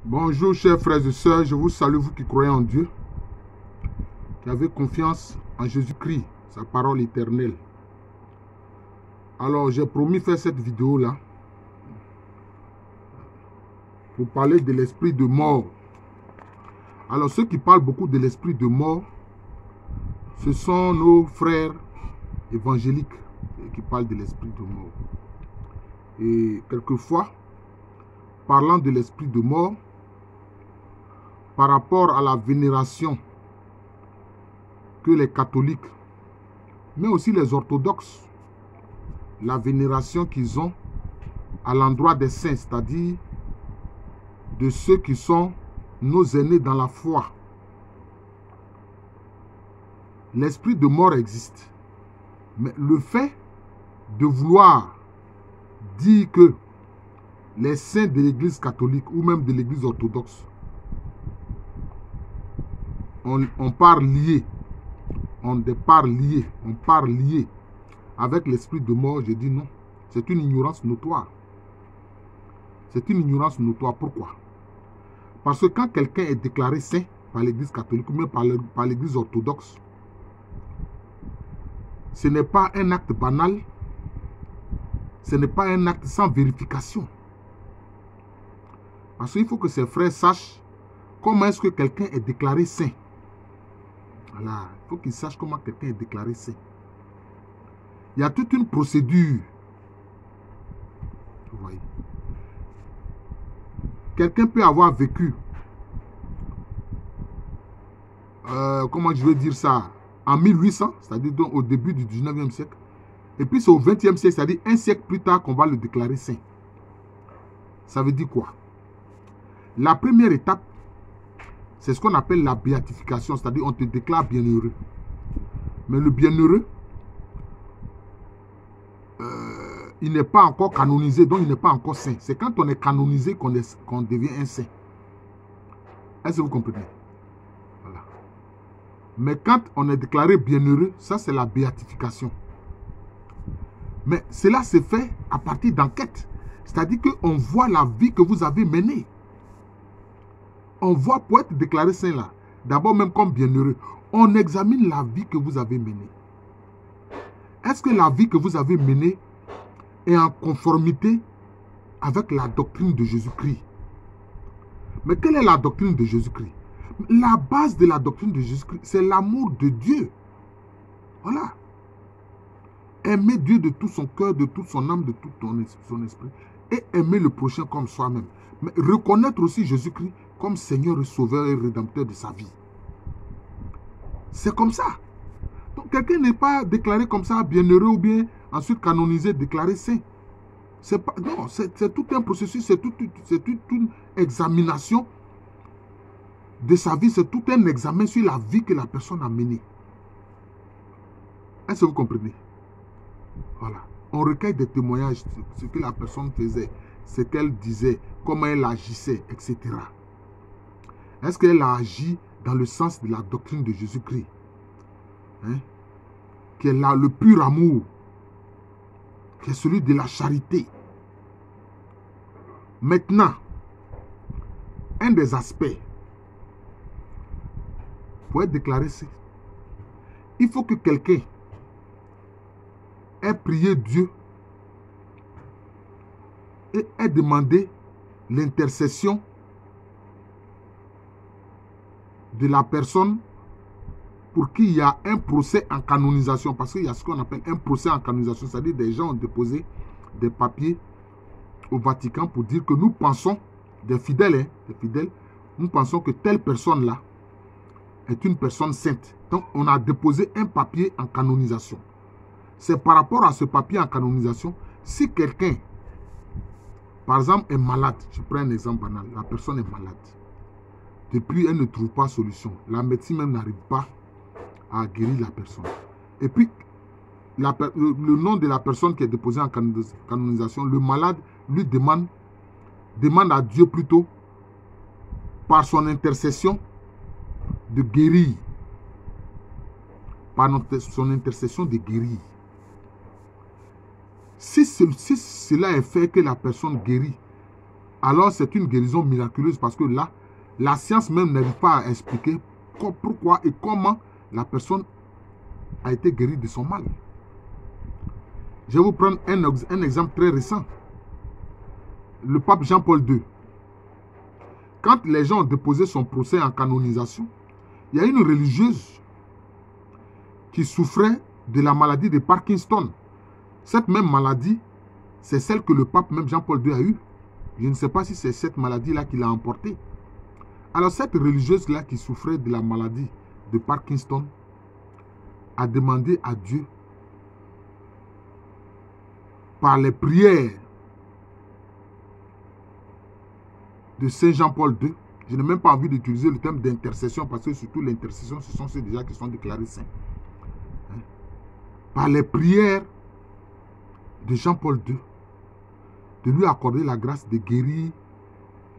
Bonjour chers frères et sœurs, je vous salue vous qui croyez en Dieu, qui avez confiance en Jésus-Christ, sa parole éternelle. Alors j'ai promis faire cette vidéo là pour parler de l'esprit de mort. Alors ceux qui parlent beaucoup de l'esprit de mort, ce sont nos frères évangéliques qui parlent de l'esprit de mort. Et quelquefois, parlant de l'esprit de mort, par rapport à la vénération que les catholiques, mais aussi les orthodoxes, la vénération qu'ils ont à l'endroit des saints, c'est-à-dire de ceux qui sont nos aînés dans la foi. L'esprit de mort existe. Mais le fait de vouloir dire que les saints de l'église catholique ou même de l'église orthodoxe, on part lié, on part lié avec l'esprit de mort, je dis non. C'est une ignorance notoire. C'est une ignorance notoire. Pourquoi? Parce que quand quelqu'un est déclaré saint par l'église catholique ou même par l'église orthodoxe, ce n'est pas un acte banal, ce n'est pas un acte sans vérification. Parce qu'il faut que ses frères sachent comment est-ce que quelqu'un est déclaré saint. Voilà, il faut qu'ils sachent comment quelqu'un est déclaré saint. Il y a toute une procédure. Vous voyez. Quelqu'un peut avoir vécu, comment je veux dire ça, en 1800, c'est-à-dire au début du 19e siècle. Et puis c'est au 20e siècle, c'est-à-dire un siècle plus tard qu'on va le déclarer saint. Ça veut dire quoi? La première étape, c'est ce qu'on appelle la béatification, c'est-à-dire on te déclare bienheureux. Mais le bienheureux, il n'est pas encore canonisé, donc il n'est pas encore saint. C'est quand on est canonisé qu'on devient un saint. Est-ce que vous comprenez? Voilà. Mais quand on est déclaré bienheureux, ça c'est la béatification. Mais cela se fait à partir d'enquête. C'est-à-dire qu'on voit la vie que vous avez menée. On voit pour être déclaré saint là, d'abord même comme bienheureux, on examine la vie que vous avez menée. Est-ce que la vie que vous avez menée est en conformité avec la doctrine de Jésus-Christ? Mais quelle est la doctrine de Jésus-Christ? La base de la doctrine de Jésus-Christ, c'est l'amour de Dieu. Voilà. Aimer Dieu de tout son cœur, de toute son âme, de tout son esprit. Et aimer le prochain comme soi-même. Mais reconnaître aussi Jésus-Christ comme Seigneur et Sauveur et Rédempteur de sa vie. C'est comme ça. Donc quelqu'un n'est pas déclaré comme ça bienheureux ou bien ensuite canonisé, déclaré saint. Non, c'est tout un processus, c'est toute une examination de sa vie, c'est tout un examen sur la vie que la personne a menée. Est-ce que vous comprenez? Voilà. On recueille des témoignages, ce que la personne faisait, ce qu'elle disait, comment elle agissait, etc. Est-ce qu'elle a agi dans le sens de la doctrine de Jésus-Christ, hein? Qui est là le pur amour, qui est celui de la charité. Maintenant, un des aspects pour être déclaré saint, il faut que quelqu'un ait prié Dieu et ait demandé l'intercession de la personne pour qui il y a un procès en canonisation. Parce qu'il y a ce qu'on appelle un procès en canonisation, c'est-à-dire des gens ont déposé des papiers au Vatican pour dire que nous pensons, des fidèles, nous pensons que telle personne-là est une personne sainte. Donc on a déposé un papier en canonisation. C'est par rapport à ce papier en canonisation, si quelqu'un, par exemple, est malade, je prends un exemple banal, la personne est malade. Depuis, elle ne trouve pas de solution. La médecine même n'arrive pas à guérir la personne. Et puis, le nom de la personne qui est déposée en canonisation, le malade lui demande à Dieu plutôt, par son intercession, de guérir. Par son intercession de guérir. Si cela est fait que la personne guérit, alors c'est une guérison miraculeuse parce que là, la science même n'arrive pas à expliquer pourquoi et comment la personne a été guérie de son mal. Je vais vous prendre un exemple très récent. Le pape Jean-Paul II. Quand les gens ont déposé son procès en canonisation, il y a une religieuse qui souffrait de la maladie de Parkinson. Cette même maladie, c'est celle que le pape même Jean-Paul II a eue. Je ne sais pas si c'est cette maladie-là qui l'a emportée. Alors cette religieuse-là qui souffrait de la maladie de Parkinson a demandé à Dieu, par les prières de Saint Jean-Paul II, je n'ai même pas envie d'utiliser le terme d'intercession parce que surtout l'intercession, ce sont ceux déjà qui sont déclarés saints. Par les prières de Jean-Paul II, de lui accorder la grâce de guérir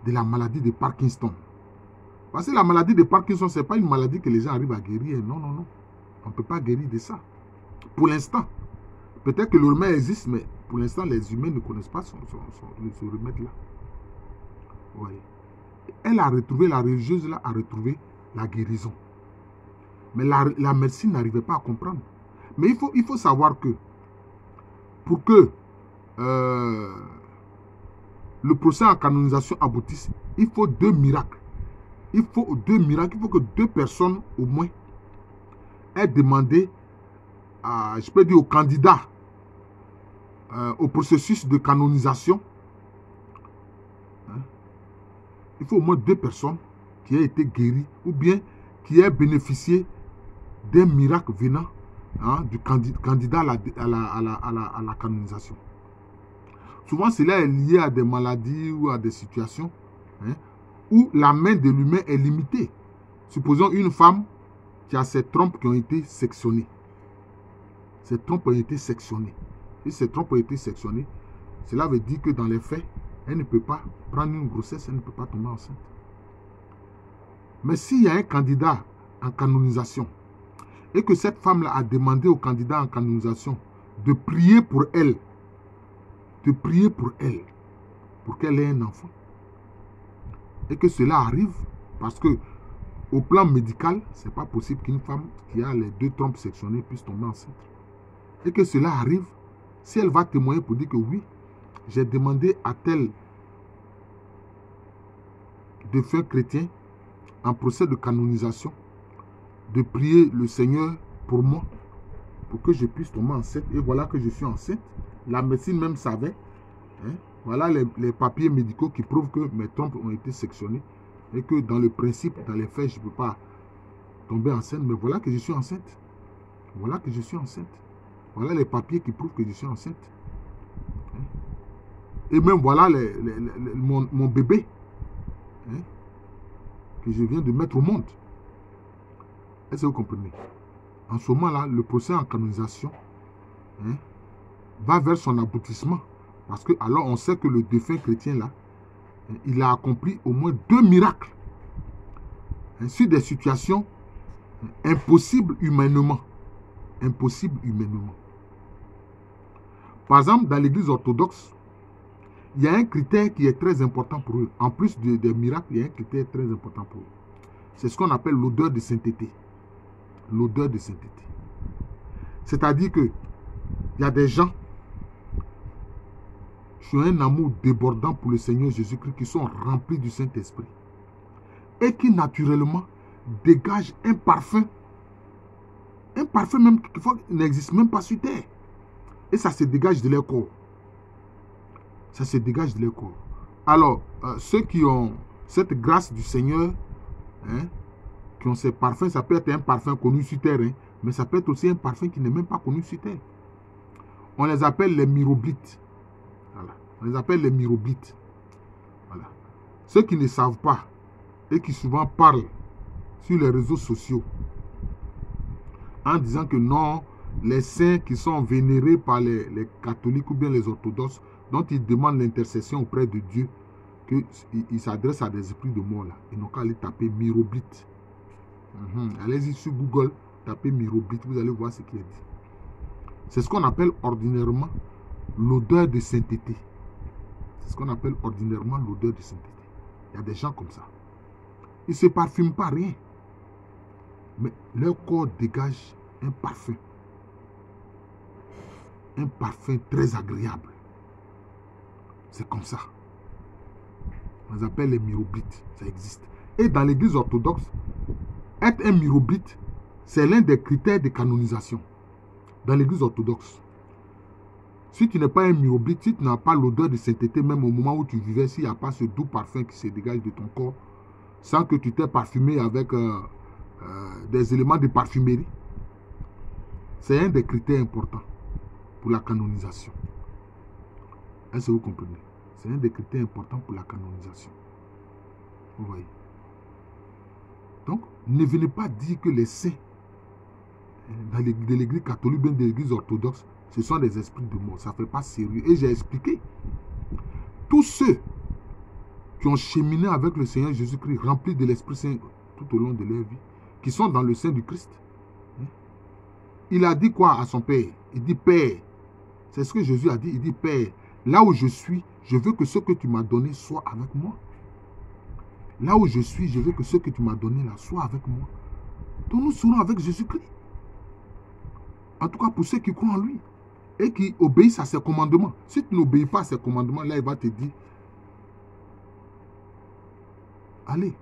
de la maladie de Parkinson. Parce que la maladie de Parkinson, ce n'est pas une maladie que les gens arrivent à guérir. Non, non, non. On ne peut pas guérir de ça. Pour l'instant. Peut-être que le remède existe, mais pour l'instant, les humains ne connaissent pas ce remède-là. Oui. Elle a retrouvé, la religieuse là, a retrouvé la guérison. Mais la médecine n'arrivait pas à comprendre. Mais il faut savoir que pour que le procès en canonisation aboutisse, il faut 2 miracles. Il faut 2 miracles. Il faut que 2 personnes au moins aient demandé, je peux dire, au candidat au processus de canonisation. Il faut au moins 2 personnes qui aient été guéries ou bien qui aient bénéficié d'un miracle venant du candidat à la canonisation. Souvent, cela est lié à des maladies ou à des situations où la main de l'humain est limitée. Supposons une femme qui a ses trompes qui ont été sectionnées. Ces trompes ont été sectionnées. Si ces trompes ont été sectionnées, cela veut dire que dans les faits, elle ne peut pas prendre une grossesse, elle ne peut pas tomber enceinte. Mais s'il y a un candidat en canonisation et que cette femme-là a demandé au candidat en canonisation de prier pour elle, pour qu'elle ait un enfant, et que cela arrive, parce que au plan médical, ce n'est pas possible qu'une femme qui a les 2 trompes sectionnées puisse tomber enceinte. Et que cela arrive, si elle va témoigner pour dire que oui, j'ai demandé à tel défunt chrétien en procès de canonisation de prier le Seigneur pour moi, pour que je puisse tomber enceinte, et voilà que je suis enceinte. La médecine même savait. Voilà les papiers médicaux qui prouvent que mes trompes ont été sectionnées et que dans le principe, dans les faits, je ne peux pas tomber enceinte, mais voilà que je suis enceinte. Voilà que je suis enceinte. Voilà les papiers qui prouvent que je suis enceinte. Et même voilà mon bébé que je viens de mettre au monde. Est-ce que vous comprenez? En ce moment-là, le procès en canonisation va vers son aboutissement. Parce que alors on sait que le défunt chrétien-là, il a accompli au moins 2 miracles sur des situations impossibles humainement. Impossibles humainement. Par exemple, dans l'église orthodoxe, il y a un critère qui est très important pour eux. En plus des miracles, il y a un critère très important pour eux. C'est ce qu'on appelle l'odeur de sainteté. L'odeur de sainteté. C'est-à-dire que il y a des gens qui ont un amour débordant pour le Seigneur Jésus-Christ, qui sont remplis du Saint-Esprit et qui naturellement dégagent un parfum même qui n'existe même pas sur terre. Et ça se dégage de leur corps. Ça se dégage de leur corps. Alors, ceux qui ont cette grâce du Seigneur, qui ont ces parfums, ça peut être un parfum connu sur terre, mais ça peut être aussi un parfum qui n'est même pas connu sur terre. On les appelle les myroblites. Voilà. On les appelle les myroblites. Voilà. Ceux qui ne savent pas et qui souvent parlent sur les réseaux sociaux en disant que non, les saints qui sont vénérés par les catholiques ou bien les orthodoxes, dont ils demandent l'intercession auprès de Dieu, qu'ils s'adressent à des esprits de mort là. Ils n'ont qu'à aller taper myroblite. Allez-y sur Google, tapez myroblite, vous allez voir ce qui est dit. C'est ce qu'on appelle ordinairement l'odeur de sainteté. C'est ce qu'on appelle ordinairement l'odeur de sainteté. Il y a des gens comme ça. Ils ne se parfument pas rien. Mais leur corps dégage un parfum. Un parfum très agréable. C'est comme ça. On les appelle les myroblites. Ça existe. Et dans l'église orthodoxe, être un myroblite, c'est l'un des critères de canonisation. Dans l'église orthodoxe. Si tu n'es pas un myroblite, si tu n'as pas l'odeur de sainteté, même au moment où tu vivais, s'il n'y a pas ce doux parfum qui se dégage de ton corps, sans que tu t'aies parfumé avec des éléments de parfumerie, c'est un des critères importants pour la canonisation. Est-ce que vous comprenez? C'est un des critères importants pour la canonisation. Vous voyez? Donc, ne venez pas dire que les saints de l'église catholique, bien de l'église orthodoxe, ce sont des esprits de mort. Ça ne fait pas sérieux. Et j'ai expliqué. Tous ceux qui ont cheminé avec le Seigneur Jésus-Christ, remplis de l'Esprit Saint tout au long de leur vie, qui sont dans le sein du Christ. Il a dit quoi à son Père? Il dit, Père, c'est ce que Jésus a dit. Il dit, Père, là où je suis, je veux que ce que tu m'as donné soit avec moi. Là où je suis, je veux que ce que tu m'as donné là soit avec moi. Donc nous serons avec Jésus-Christ. En tout cas pour ceux qui croient en lui et qui obéissent à ses commandements. Si tu n'obéis pas à ses commandements, là il va te dire, allez,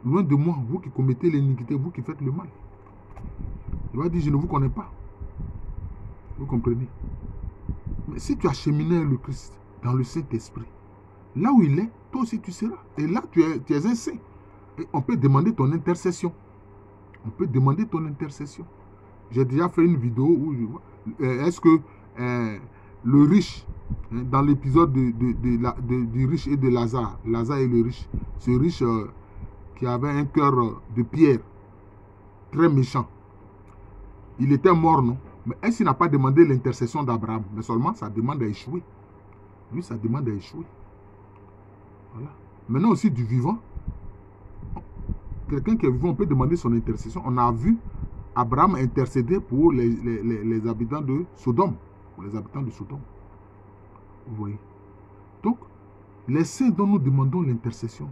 loin de moi, vous qui commettez l'iniquité, vous qui faites le mal. Il va dire, je ne vous connais pas. Vous comprenez? Mais si tu as cheminé le Christ dans le Saint-Esprit, là où il est, toi aussi tu seras. Et là, tu es un saint. Et on peut demander ton intercession. On peut demander ton intercession. J'ai déjà fait une vidéo où est-ce que le riche, dans l'épisode du riche et de Lazare, Lazare et le riche, ce riche qui avait un cœur de pierre, très méchant, il était mort, non? Mais est-ce qu'il n'a pas demandé l'intercession d'Abraham? Mais seulement sa demande a échoué. Lui, sa demande a échoué. Voilà. Maintenant aussi du vivant, quelqu'un qui est vivant, on peut demander son intercession. On a vu Abraham intercéder pour les habitants de Sodome. Pour les habitants de Sodome. Vous voyez. Donc, les saints dont nous demandons l'intercession,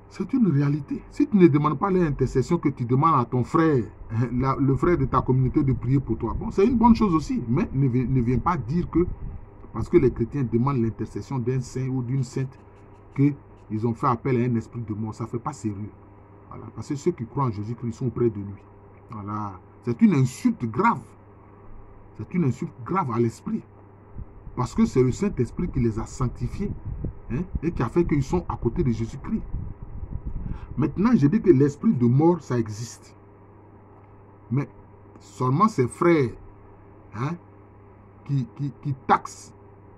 c'est une réalité. Si tu ne demandes pas l'intercession, que tu demandes à ton frère, le frère de ta communauté, de prier pour toi, bon, c'est une bonne chose aussi. Mais ne viens pas dire que, parce que les chrétiens demandent l'intercession d'un saint ou d'une sainte, qu'ils ont fait appel à un esprit de mort. Ça ne fait pas sérieux. Voilà. Parce que ceux qui croient en Jésus-Christ sont près de lui. Voilà. C'est une insulte grave. C'est une insulte grave à l'esprit. Parce que c'est le Saint-Esprit qui les a sanctifiés, hein, et qui a fait qu'ils sont à côté de Jésus-Christ. Maintenant, je dis que l'esprit de mort, ça existe. Mais seulement ces frères, hein, qui taxent,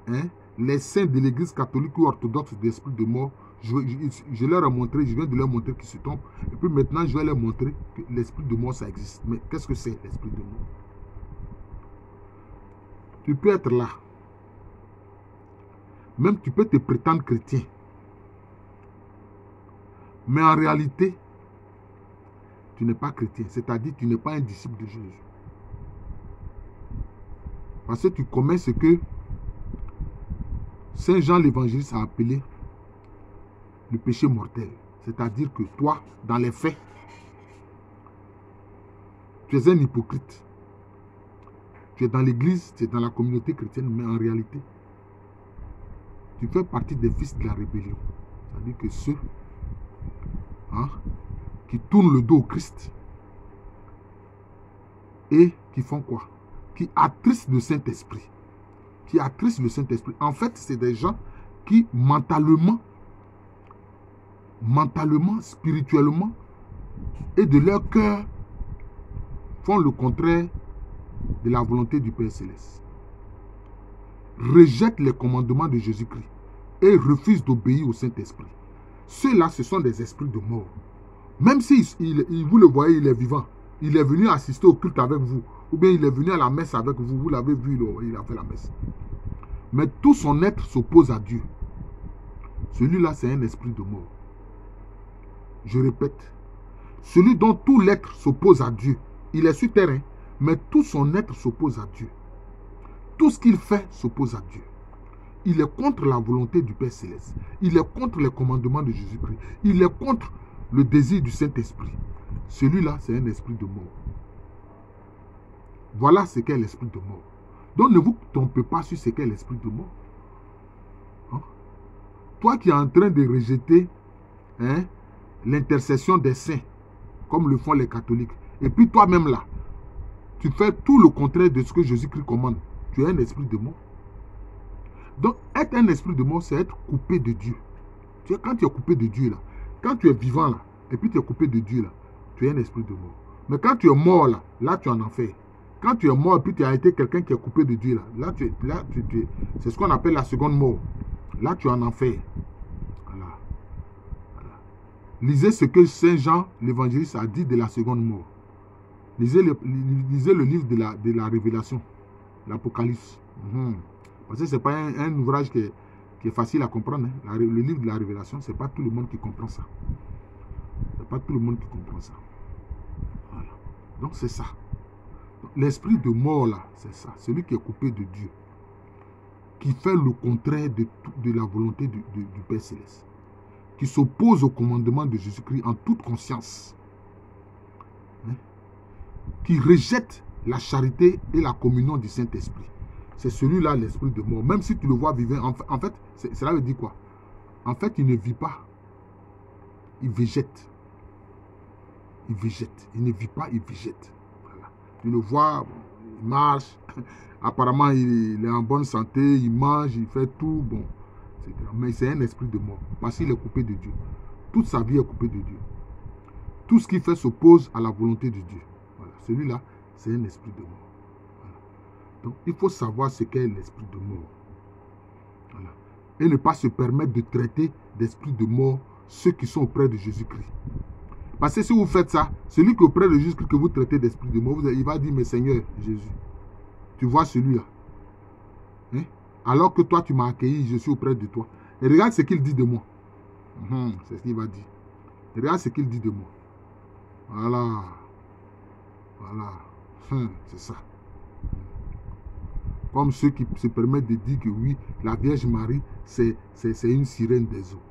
hein, les saints de l'église catholique ou orthodoxe d'esprit de mort, je leur ai montré, je viens de leur montrer qu'ils se trompent. Et puis maintenant, je vais leur montrer que l'esprit de mort, ça existe. Mais qu'est-ce que c'est l'esprit de mort? Tu peux être là. Même tu peux te prétendre chrétien. Mais en réalité, tu n'es pas chrétien. C'est-à-dire que tu n'es pas un disciple de Jésus. Parce que tu commets ce que Saint Jean l'évangéliste a appelé le péché mortel. C'est-à-dire que toi, dans les faits, tu es un hypocrite. Tu es dans l'église, tu es dans la communauté chrétienne, mais en réalité, tu fais partie des fils de la rébellion. C'est-à-dire que ceux, hein, qui tournent le dos au Christ et qui font quoi? Qui attristent le Saint-Esprit. Qui attristent le Saint-Esprit. En fait, c'est des gens qui mentalement, spirituellement et de leur cœur font le contraire de la volonté du Père Céleste. Rejettent les commandements de Jésus-Christ et refusent d'obéir au Saint-Esprit. Ceux-là, ce sont des esprits de mort. Même si vous le voyez, il est vivant. Il est venu assister au culte avec vous. Ou bien il est venu à la messe avec vous. Vous l'avez vu, il a fait la messe. Mais tout son être s'oppose à Dieu. Celui-là, c'est un esprit de mort. Je répète. Celui dont tout l'être s'oppose à Dieu. Il est sur terre, mais tout son être s'oppose à Dieu. Tout ce qu'il fait s'oppose à Dieu. il est contre la volonté du Père Céleste. Il est contre les commandements de Jésus-Christ. Il est contre le désir du Saint-Esprit. Celui-là, c'est un esprit de mort. Voilà ce qu'est l'esprit de mort. Donc ne vous trompez pas sur ce qu'est l'esprit de mort. Hein? Toi qui es en train de rejeter l'intercession des saints, comme le font les catholiques, et puis toi-même là, tu fais tout le contraire de ce que Jésus-Christ commande. Tu es un esprit de mort. Donc, être un esprit de mort, c'est être coupé de Dieu. Quand tu es coupé de Dieu là, quand tu es vivant là, et puis tu es coupé de Dieu là, tu es un esprit de mort. Mais quand tu es mort là, là tu es en enfer. Quand tu es mort et puis tu as été quelqu'un qui est coupé de Dieu là, c'est ce qu'on appelle la seconde mort. Là tu es en enfer. Voilà. Voilà. Lisez ce que Saint Jean l'évangéliste a dit de la seconde mort. Lisez le livre de la Révélation, l'Apocalypse. Parce que ce n'est pas un ouvrage qui est facile à comprendre. Hein. Le livre de la Révélation, ce n'est pas tout le monde qui comprend ça. Ce n'est pas tout le monde qui comprend ça. Voilà. Donc c'est ça. L'esprit de mort là, c'est ça. Celui qui est coupé de Dieu. Qui fait le contraire de la volonté du Père Céleste. Qui s'oppose au commandement de Jésus-Christ en toute conscience. Hein? Qui rejette la charité et la communion du Saint-Esprit. C'est celui-là l'esprit de mort. Même si tu le vois vivre, en fait, cela veut dire quoi? En fait, il ne vit pas. Il végète. Il végète. Il ne vit pas, il végète. Voilà. Tu le vois, il marche. Apparemment, il est en bonne santé. Il mange, il fait tout. Bon, etc. Mais c'est un esprit de mort. Parce qu'il est coupé de Dieu. Toute sa vie est coupée de Dieu. Tout ce qu'il fait s'oppose à la volonté de Dieu. Voilà. Celui-là, c'est un esprit de mort. Donc, il faut savoir ce qu'est l'esprit de mort. Voilà. Et ne pas se permettre de traiter d'esprit de mort ceux qui sont auprès de Jésus-Christ. Parce que si vous faites ça, celui qui est auprès de Jésus-Christ que vous traitez d'esprit de mort, il va dire, mais Seigneur Jésus, tu vois celui-là. Hein? Alors que toi, tu m'as accueilli, je suis auprès de toi. Et regarde ce qu'il dit de moi. C'est ce qu'il va dire. Et regarde ce qu'il dit de moi. Voilà. Voilà. C'est ça. Comme ceux qui se permettent de dire que oui, la Vierge Marie, c'est une sirène des eaux.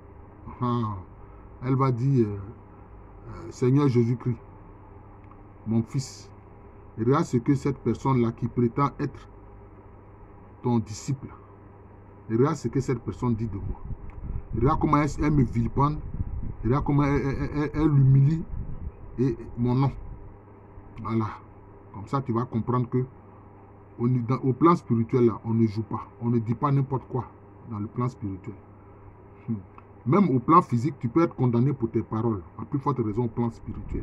Elle va dire, Seigneur Jésus-Christ, mon fils, regarde ce que cette personne-là qui prétend être ton disciple, regarde ce que cette personne dit de moi. Regarde comment elle me vilipende, regarde comment elle humilie et mon nom. Voilà. Comme ça, tu vas comprendre que au plan spirituel, là, on ne joue pas. On ne dit pas n'importe quoi dans le plan spirituel. Même au plan physique, tu peux être condamné pour tes paroles. À plus forte raison au plan spirituel.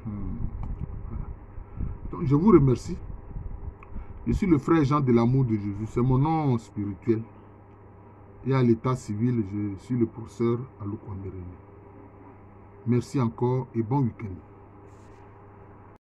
Voilà. Donc, je vous remercie. Je suis le frère Jean de l'amour de Jésus. C'est mon nom spirituel. Et à l'état civil, je suis le professeur Aloukwamberene. Merci encore et bon week-end.